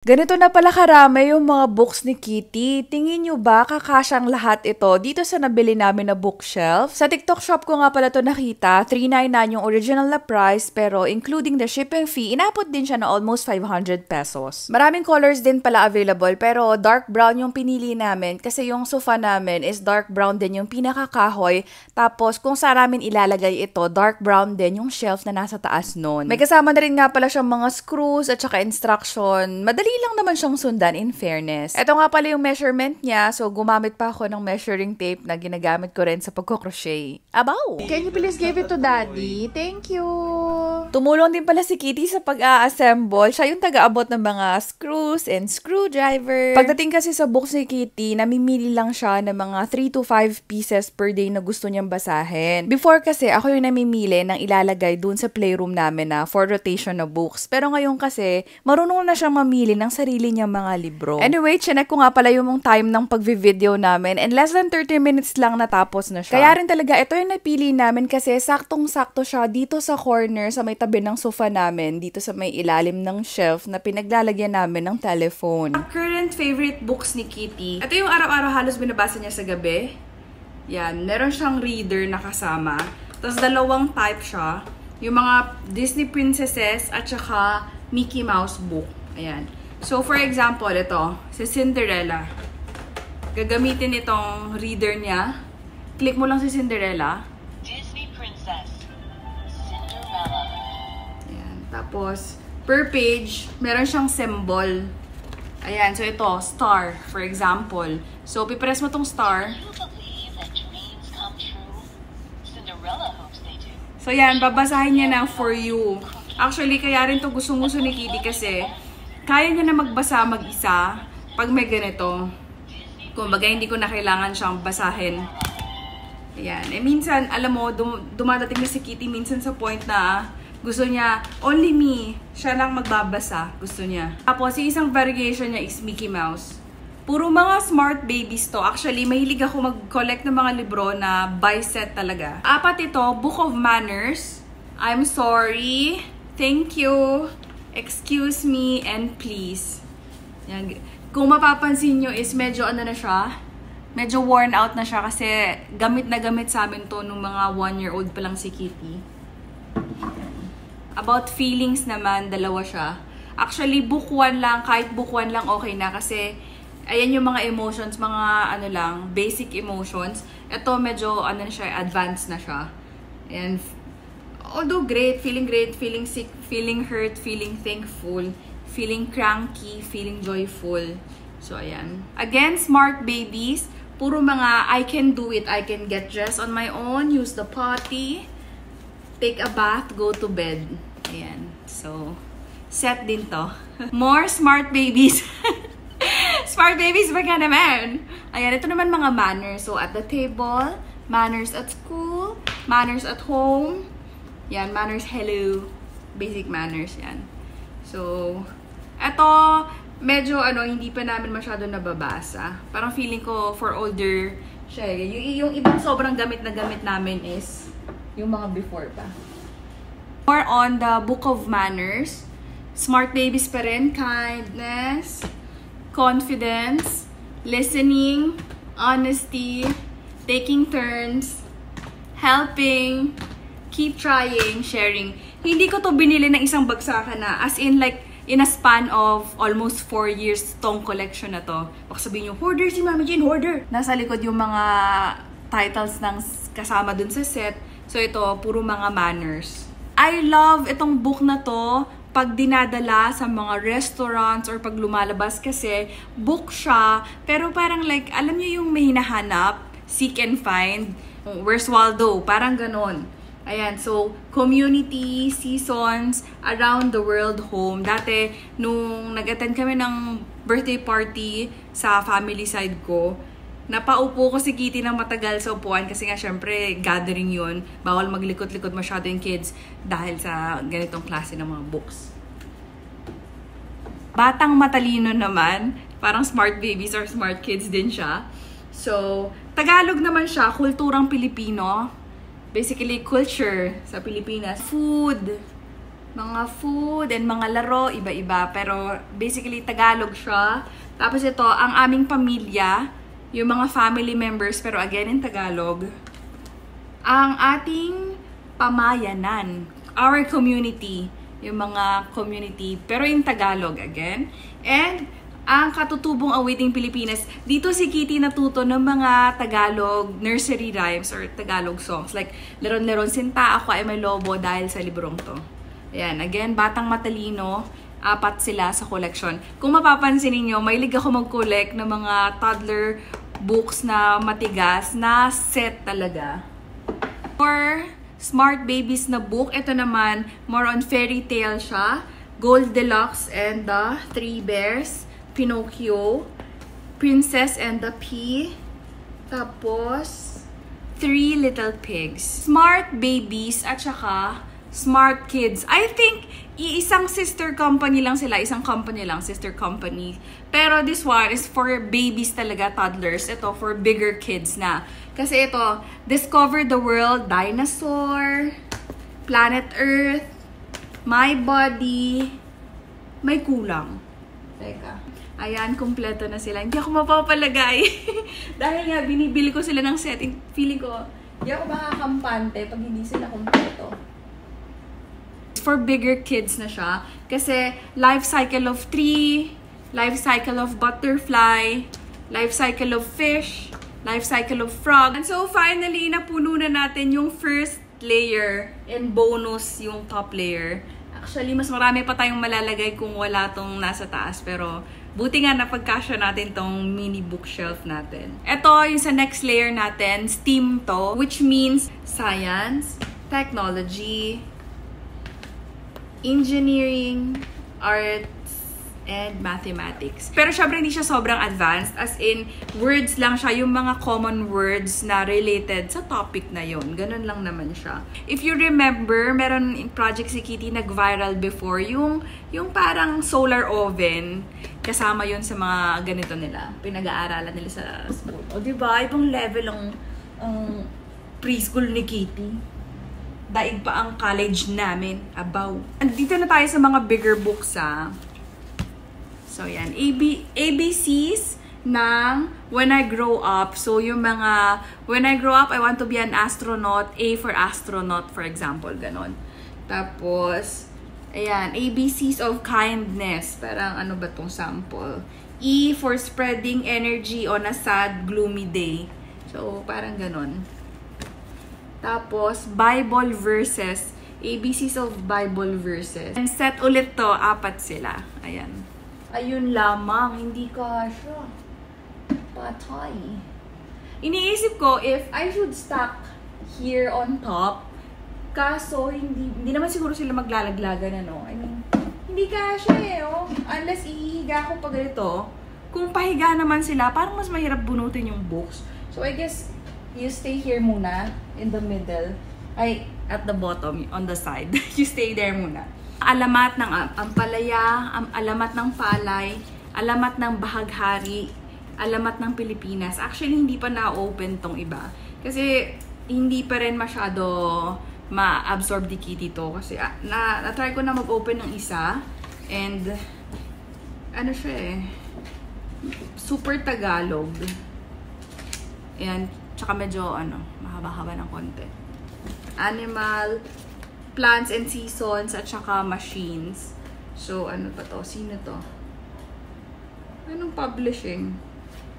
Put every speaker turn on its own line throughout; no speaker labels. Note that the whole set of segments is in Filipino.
Ganito na pala karami yung mga books ni Kitty. Tingin nyo ba kakasyang lahat ito dito sa nabili namin na bookshelf? Sa TikTok shop ko nga pala ito nakita, $399 yung original na price pero including the shipping fee, inabot din siya na almost 500 pesos. Maraming colors din pala available pero dark brown yung pinili namin kasi yung sofa namin is dark brown din yung pinakakahoy. Tapos kung saan namin ilalagay ito, dark brown din yung shelf na nasa taas nun. May kasama na rin nga pala siyang mga screws at saka instruction. Madali lang naman siyang sundan in fairness. Ito nga pala yung measurement niya, so gumamit pa ako ng measuring tape na ginagamit ko rin sa pagko-crochet. Abaw! Can you please give it to Daddy? Thank you! Tumulong din pala si Kitty sa pag-a-assemble. Siya yung taga-abot ng mga screws and screwdriver. Pagdating kasi sa books ni Kitty, namimili lang siya ng mga 3 to 5 pieces per day na gusto niyang basahin. Before kasi, ako yung namimili ng ilalagay dun sa playroom namin na for rotation na books. Pero ngayon kasi, marunong na siyang mamili ng sarili niyang mga libro. Anyway, chinek ko nga pala yung time ng pag-video namin and less than 30 minutes lang natapos na siya. Kaya rin talaga, ito yung napili namin kasi saktong-sakto siya dito sa corner sa may tabi ng sofa namin, dito sa may ilalim ng shelf na pinaglalagyan namin ng telephone. Current favorite books ni Kitty. Ito yung araw-araw halos binabasa niya sa gabi. Yan, meron siyang reader na kasama. Tapos dalawang type siya. Yung mga Disney princesses at saka Mickey Mouse book. Ayan. So, for example, ito, si Cinderella. Gagamitin itong reader niya. Click mo lang si Cinderella.
Disney Princess, Cinderella.
Ayan. Tapos, per page, meron siyang symbol. Ayan. So, ito, star, for example. So, pipress mo tong star.
Do you believe that dreams come true? Cinderella hopes they do.
So, yan, babasahin niya ng For You. Actually, kaya rin to gustong-gusto ni Kitty kasi kaya niya na magbasa mag-isa pag may ganito. Kumbaga, hindi ko na kailangan siyang basahin. Ayan. Eh, minsan, alam mo, dumadating na si Kitty minsan sa point na gusto niya, only me, siya lang magbabasa. Gusto niya. Tapos, yung isang variation niya is Mickey Mouse. Puro mga smart babies to. Actually, mahilig ako mag-collect ng mga libro na by set talaga. Apat ito, Book of Manners, I'm Sorry, Thank You, Excuse Me, and Please. Yan. Kung mapapansin nyo is medyo ano na siya, medyo worn out na siya kasi gamit na gamit sa amin to nung mga 1-year-old pa lang si Kitty. About feelings naman, dalawa siya. Actually, book 1 lang, kahit book 1 lang okay na kasi ayan yung mga emotions, mga ano lang, basic emotions. Ito medyo ano na siya, advanced na siya. And although great, feeling sick, feeling hurt, feeling thankful, feeling cranky, feeling joyful. So, ayan. Again, smart babies. Puro mga, I can do it. I can get dressed on my own, use the potty, take a bath, go to bed. Ayan. So, set din to. More smart babies. Smart babies ba ka naman? Ayan, ito naman mga manners. So, at the table, manners at school, manners at home. Yan, manners, hello. Basic manners, yan. So, eto, medyo, hindi pa namin masyado nababasa. Parang feeling ko, for older siya. Yung ibang sobrang gamit na gamit namin is, yung mga before pa. More on the Book of Manners. Smart babies pa rin. Kindness, confidence, listening, honesty, taking turns, helping, keep trying, sharing. Hindi ko to binili ng isang bagsakan na. As in like, in a span of almost 4 years tong collection na to. Baka sabihin nyo, hoarder si Mama Jane, hoarder! Nasa likod yung mga titles ng kasama dun sa set. So ito, puro mga manners. I love itong book na to pag dinadala sa mga restaurants or pag lumalabas kasi book siya. Pero parang like, alam nyo yung may hinahanap, seek and find. Where's Waldo? Parang ganon. Ayan, so, community, seasons, around the world home. Dati, nung nag-attend kami ng birthday party sa family side ko, napaupo ko si Kitty ng matagal sa upuan kasi nga syempre gathering yun. Bawal maglikot-likot masyado yung kids dahil sa ganitong klase ng mga books. Batang matalino naman, parang smart babies or smart kids din siya. So, Tagalog naman siya, kulturang Pilipino. Basically, culture sa Pilipinas. Food, Mga food and mga laro, iba-iba. Pero basically, Tagalog siya. Tapos ito, ang aming pamilya, yung mga family members, pero again in Tagalog. Ang ating pamayanan, our community, yung mga community, pero in Tagalog again. And ang Katutubong Awiting Pilipinas, dito si Kitty natuto ng mga Tagalog nursery rhymes or Tagalog songs. Like, Leron-Leron Sinta, Ako Ay May Lobo dahil sa librong to. Ayan, again, Batang Matalino, 4 sila sa collection. Kung mapapansin niyo, mahilig ako mag-collect ng mga toddler books na matigas na set talaga. For Smart Babies na book, ito naman, more on fairy tale siya. Goldilocks and the Three Bears, Pinocchio, Princess and the Pea, tapos Three Little Pigs. Smart Babies at saka Smart Kids. I think isang sister company lang sila, isang company lang, sister company. Pero this one is for babies talaga, toddlers. Ito for bigger kids na. Kasi ito, Discover the World, Dinosaur, Planet Earth, My Body, may kulang. Teka. Ayan, kumpleto na sila. Hindi ako mapapalagay. Dahil nga, binibili ko sila ng set. Feeling ko, hindi ako makakampante pag hindi sila kumpleto. For bigger kids na siya. Kasi, life cycle of tree, life cycle of butterfly, life cycle of fish, life cycle of frog. And so, finally, napuno na natin yung first layer and bonus yung top layer. Actually, mas marami pa tayong malalagay kung wala tong nasa taas. Pero, buti nga napagkasya natin tong mini bookshelf natin. Ito, yung sa next layer natin, STEAM to, which means science, technology, engineering, arts, and mathematics. Pero syempre hindi siya sobrang advanced, as in words lang siya, yung mga common words na related sa topic na yun. Ganun lang naman siya. If you remember, meron in Project si Kitty nag-viral before, yung parang solar oven, kasama yun sa mga ganito nila, pinag-aaralan nila sa school. O diba, ibang level ang preschool ni Kitty. Daig pa ang college namin. Abaw. Andito na tayo sa mga bigger books, ha. So, yan. ABCs ng When I Grow Up. So, yung mga, When I Grow Up, I want to be an astronaut. A for astronaut, for example. Ganon. Tapos, ayan. ABCs of kindness. Parang ano ba tong sample? E for spreading energy on a sad, gloomy day. So, parang ganon. Tapos, Bible verses. ABCs of Bible verses. And set ulit to, 4 sila. Ayan. Ayun lamang, hindi kasha. Patay. Iniisip ko if I should stack here on top. Kaso, hindi naman siguro sila maglalaglagan, ano? I mean, hindi kasha eh, oh. Unless ihiga ko pa ganito. Kung pahiga naman sila, parang mas mahirap bunutin yung books. So, I guess, you stay here muna, in the middle. Ay, at the bottom, on the side. You stay there muna. Alamat ng ampalaya, alamat ng palay, alamat ng bahaghari, alamat ng Pilipinas. Actually, hindi pa na-open tong iba. Kasi, hindi pa rin masyado ma-absorb ni Kitty to. Kasi, na-try ko na mag-open ng isa. And, ano siya eh, super Tagalog. Ayan. Tsaka medyo, mahaba-haba ng konti. Animal, plants and seasons, at saka machines. So, ano pa to? Sino to? Anong publishing?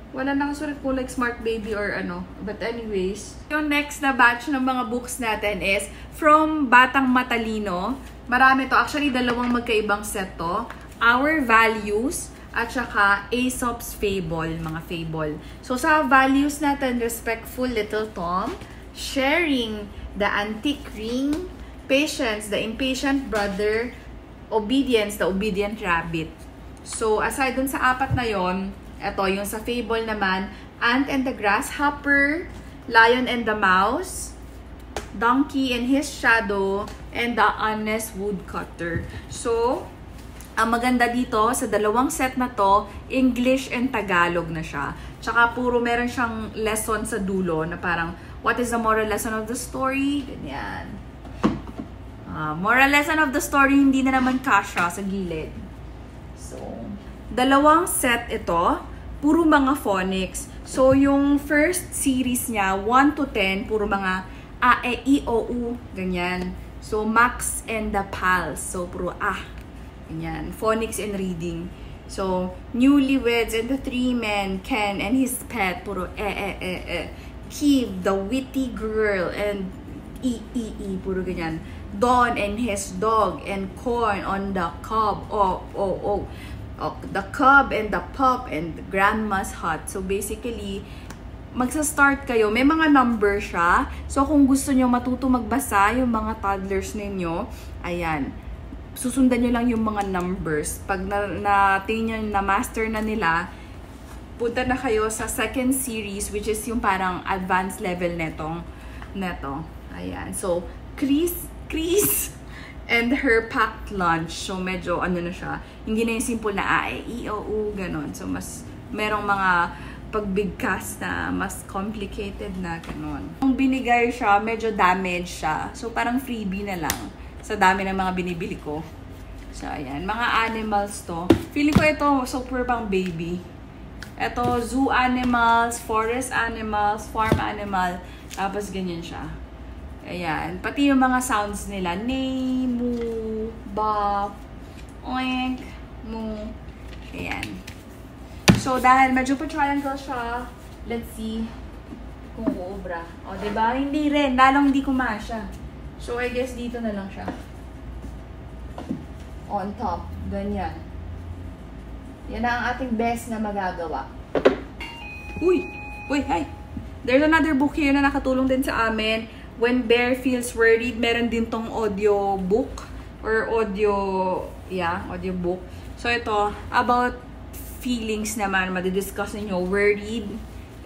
Wala nakasulat po like Smart Baby or ano. But anyways, yung next na batch ng mga books natin is from Batang Matalino. Marami to. Actually, 2 magkaibang set to. Our Values, at saka Aesop's Fable, mga fable. So, sa values natin, respectful little Tom, sharing, the antique ring, patience, the impatient brother, obedience, the obedient rabbit. So, aside dun sa 4 na yon, eto, yung sa fable naman, Ant and the Grasshopper, Lion and the Mouse, Donkey and his Shadow, and the Honest Woodcutter. So, ang maganda dito, sa 2 set na to, English and Tagalog na siya. Tsaka puro meron siyang lesson sa dulo na parang, what is the moral lesson of the story? Ganyan. Moral lesson of the story, hindi na naman kasha sa gilid. So, dalawang set ito. Puro mga phonics. So, yung first series niya, 1 to 10, puro mga A, E, I, O, U, ganyan. So, Max and the Pals. So, puro ganyan. Phonics and reading. So, Newlyweds and the Three Men, Ken and his pet, puro Keith, the witty girl, and E, puro ganyan. Don and his dog, and Corn on the cob, the cub and the pup and the grandma's hut. So basically, magsa-start kayo. May mga number siya. So kung gusto nyo matuto magbasa, yung mga toddlers ninyo, ayan, susundan nyo lang yung mga numbers. Pag na master na nila, punta na kayo sa second series, which is yung parang advanced level neto. Ayan. So, Chris and her packed lunch. So, medyo ano na siya. Hindi na yung simple na A, E, I, O, U, ganon. So, mas merong mga pagbigkas na mas complicated na ganon. Kung binigay siya, medyo damaged siya. So, parang freebie na lang sa dami ng mga binibili ko. So, ayan. Mga animals to. Feeling ko ito, super pang baby. Ito, zoo animals, forest animals, farm animal. Tapos, ganyan siya. Ayan. Pati yung mga sounds nila. Neigh, moo, bop, oink, moo. Ayan. So, dahil medyo pa triangle siya, let's see kung uubra. O, diba? Hindi rin. Lalong hindi kumasya. So, I guess dito na lang siya. On top. Ganyan. Yan ang ating best na magagawa. Uy! Uy, hi! There's another book here na nakatulong din sa amin. When Bear Feels Worried, meron din tong audio book or audio book. So ito, about feelings naman, madidiscuss ninyo, worried,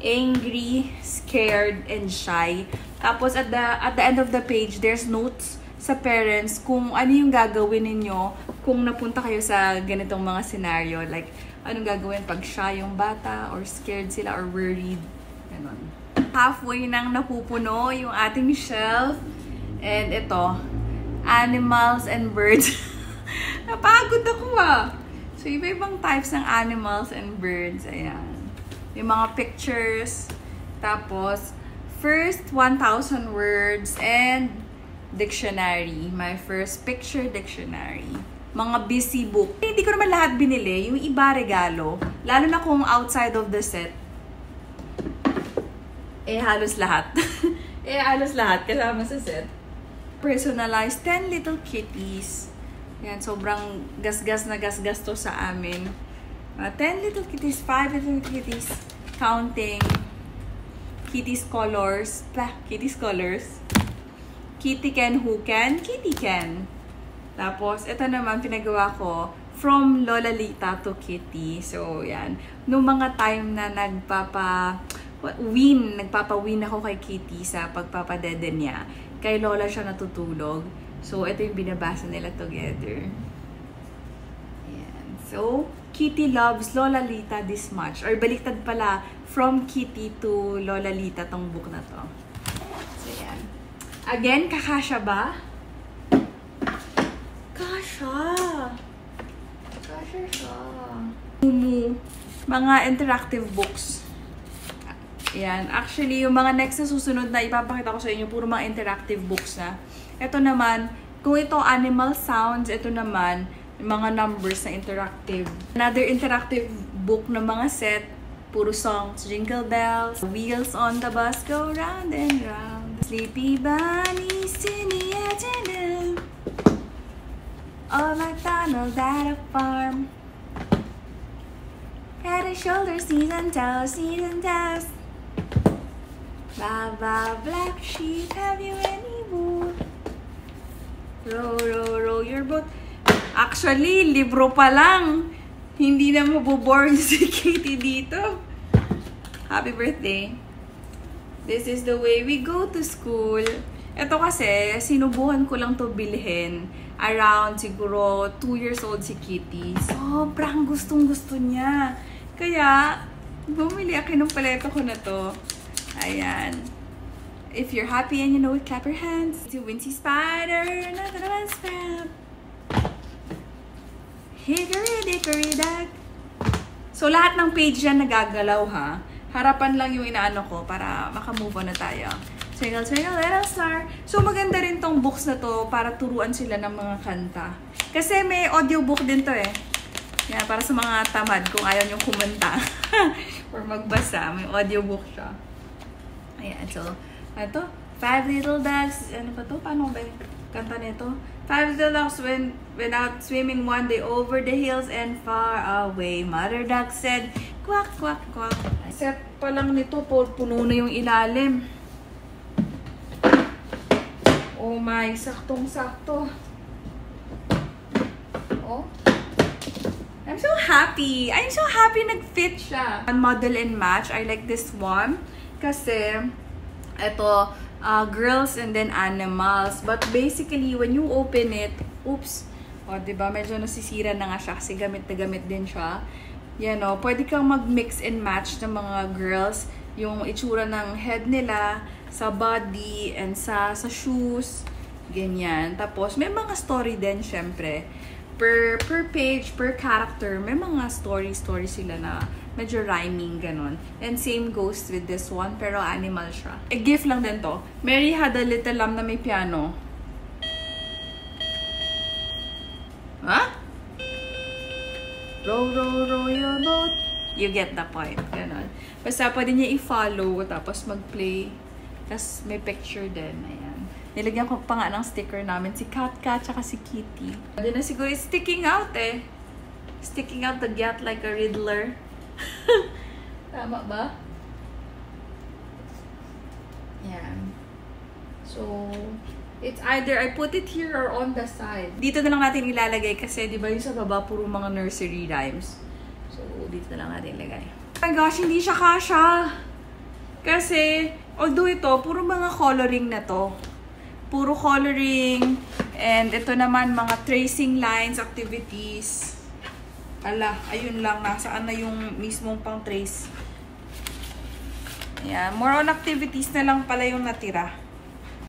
angry, scared, and shy. Tapos at the end of the page, there's notes sa parents kung ano yung gagawin ninyo kung napunta kayo sa ganitong mga scenario. Like, anong gagawin pag shy yung bata, or scared sila, or worried. Ganon. Halfway nang napupuno yung ating shelf. And ito, animals and birds. Napagod ako So, iba-ibang types ng animals and birds. Ayan. Yung mga pictures. Tapos, first 1,000 words and dictionary. My first picture dictionary. Mga busy book. Hindi ko naman lahat binili. Yung iba regalo. Lalo na kung outside of the set. Halos lahat. Halos lahat kasama sa set. Personalized 10 little kitties. Yan, sobrang gasgas na gasgas to sa amin. 10 little kitties, 5 little kitties. Counting. Kitties colors. Kitties colors. Kitty can, who can? Kitty can. Tapos, ito naman pinagawa ko. From Lola Lita to Kitty. So, yan. Noong mga time na nagpapa-win ako kay Kitty sa pagpapadede niya. Kay Lola siya natutulog. So, ito yung binabasa nila together. Ayan. So, Kitty loves Lola Lita this much. Or baliktad pala, from Kitty to Lola Lita tong book na to. So, ayan. Again, kakasya ba? Kasya! Kasya siya. Mga interactive books. Yan. Actually, yung mga next na susunod na ipapakita ko sa inyo, puro mga interactive books na. Ito naman, kung ito animal sounds, ito naman, mga numbers na interactive. Another interactive book na mga set, puro songs, Jingle Bells, Wheels on the Bus Go Round and Round, Sleepy Bunny, Cindy and Old MacDonald at a farm, head and shoulders, knees and toes, Baba, black sheep, have you any wool? Row, row, row your boat. Actually, libro pa lang. Hindi na mabobore si Katie dito. Happy birthday. This is the way we go to school. Ito kasi, sinubuhan ko lang to bilhin. Around siguro 2 years old si Kitty. Sobrang gustong-gusto niya. Kaya, bumili ako ng paleto ko na to. Ayan. If you're happy and you know it, clap your hands. To Wincy Spider, another one spam. Hickory-dickory-dock. So, lahat ng page yan nagagalaw, ha? Harapan lang yung inaano ko para makamove on na tayo. Twinkle, twinkle, little star. So, maganda rin tong books na to para turuan sila ng mga kanta. Kasi may audiobook din to eh. Yan, para sa mga tamad kung ayaw nyo kumanta or magbasa. May audiobook siya. Ayan, so, ito, 5 little ducks. Ano ba to? Paano ba yung kanta nito? 5 little ducks went out swimming one day over the hills and far away. Mother duck said, quack, quack, quack. Set pa lang nito, puno na yung ilalim. Oh my, saktong-sakto. Oh. I'm so happy. I'm so happy nag-fit siya. Model and match. I like this one. Kasi, ito, girls and then animals. But basically, when you open it, oops. O, diba? Medyo nasisira na nga siya kasi gamit na gamit din siya. Yan o. Pwede kang mag-mix and match ng mga girls. Yung itsura ng head nila, sa body, and sa shoes. Ganyan. Tapos, may mga story din, syempre. Per page, per character, may mga story sila na medyo rhyming, ganon. And same goes with this one, pero animal siya. A gift lang din to. Mary had a little lamb na may piano. Ha? Row, row, row your boat. You get the point. Ganon. Basta pwede niya i-follow, tapos mag-play. Tapos may picture din. Ayan. Nilagyan ko pa nga ng sticker namin. Si Kat tsaka si Kitty. Hindi na siguro sticking out eh. Sticking out the gat like a Riddler. Tama ba? Yan. So, it's either I put it here or on the side. Dito na lang natin ilalagay kasi di ba yung sa baba puro mga nursery rhymes. So, dito na lang natin ilagay. Oh my gosh, hindi siya kasha. Kasi, although ito, puro mga coloring na to. Puro coloring. And ito naman, mga tracing lines, activities. Ala, ayun lang. Nasaan na yung mismong pang trace. Ayan. More on activities na lang pala yung natira.